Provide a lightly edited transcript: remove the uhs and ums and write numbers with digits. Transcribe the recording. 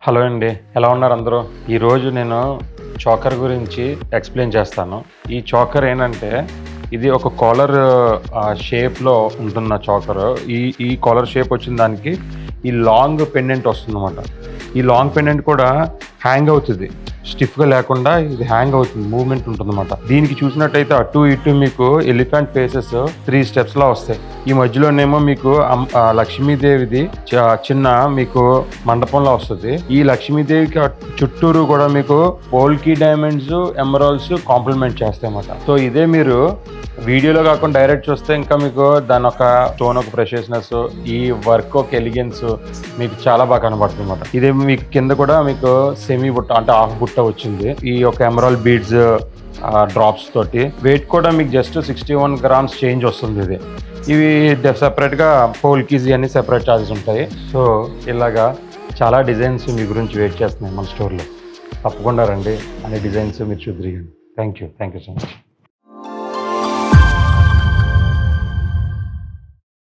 Hello అండి. ఎలా ఉన్నారు అందరూ? ఈరోజు నేను చోకర్ గురించి ఎక్స్‌ప్లెయిన్ చేస్తాను. ఈ చోకర్ ఏంటంటే, ఇది ఒక కాలర్ షేప్‌లో ఉంటున్న చోకరు. ఈ కాలర్ షేప్ వచ్చిన దానికి ఈ లాంగ్ పెండెంట్ వస్తుందన్నమాట. ఈ లాంగ్ పెండెంట్ కూడా హ్యాంగ్ అవుతది. స్టిఫ్‌గా లేకుండా ఇది హ్యాంగ్ అవుతుంది. మూవ్‌మెంట్ ఉంటుందన్నమాట. దీనికి చూసినట్టయితే అటు ఇటు మీకు ఎలిఫెంట్ ఫేసెస్ 3 స్టెప్స్‌లా వస్తాయి. ఈ మధ్యలోనేమో మీకు లక్ష్మీదేవిది చిన్న మీకు మండపంలో వస్తది. ఈ లక్ష్మీదేవికి చుట్టూరు కూడా మీకు పోల్కి డైమండ్స్, ఎమరాల్డ్స్ కాంప్లిమెంట్ చేస్తాయన్నమాట. సో ఇదే మీరు వీడియోలో కాకుండా డైరెక్ట్ చూస్తే ఇంకా మీకు దాని ఒక టోన్ ఒక ప్రెషియస్నెస్, ఈ వర్క్ ఒక ఎలిగెన్స్ మీకు చాలా బాగా కనబడుతుంది అనమాట. ఇది మీకు కింద కూడా మీకు సెమీ బుట్ట అంటే హాఫ్ బుట్ట వచ్చింది. ఈ యొక్క ఎమరాల్డ్ బీడ్స్ డ్రాప్స్ తోటి వెయిట్ కూడా మీకు జస్ట్ 61 grams చేంజ్ వస్తుంది. ఇవి సెపరేట్గా పోల్కీస్ అన్ని సెపరేట్ ఛార్జెస్ ఉంటాయి. సో ఇలాగా చాలా డిజైన్స్ మీ గురించి వెయిట్ చేస్తున్నాయి మన స్టోర్లో. తప్పకుండా రండి, అనే డిజైన్స్ మీరు చూద్దరు. Thank you so much.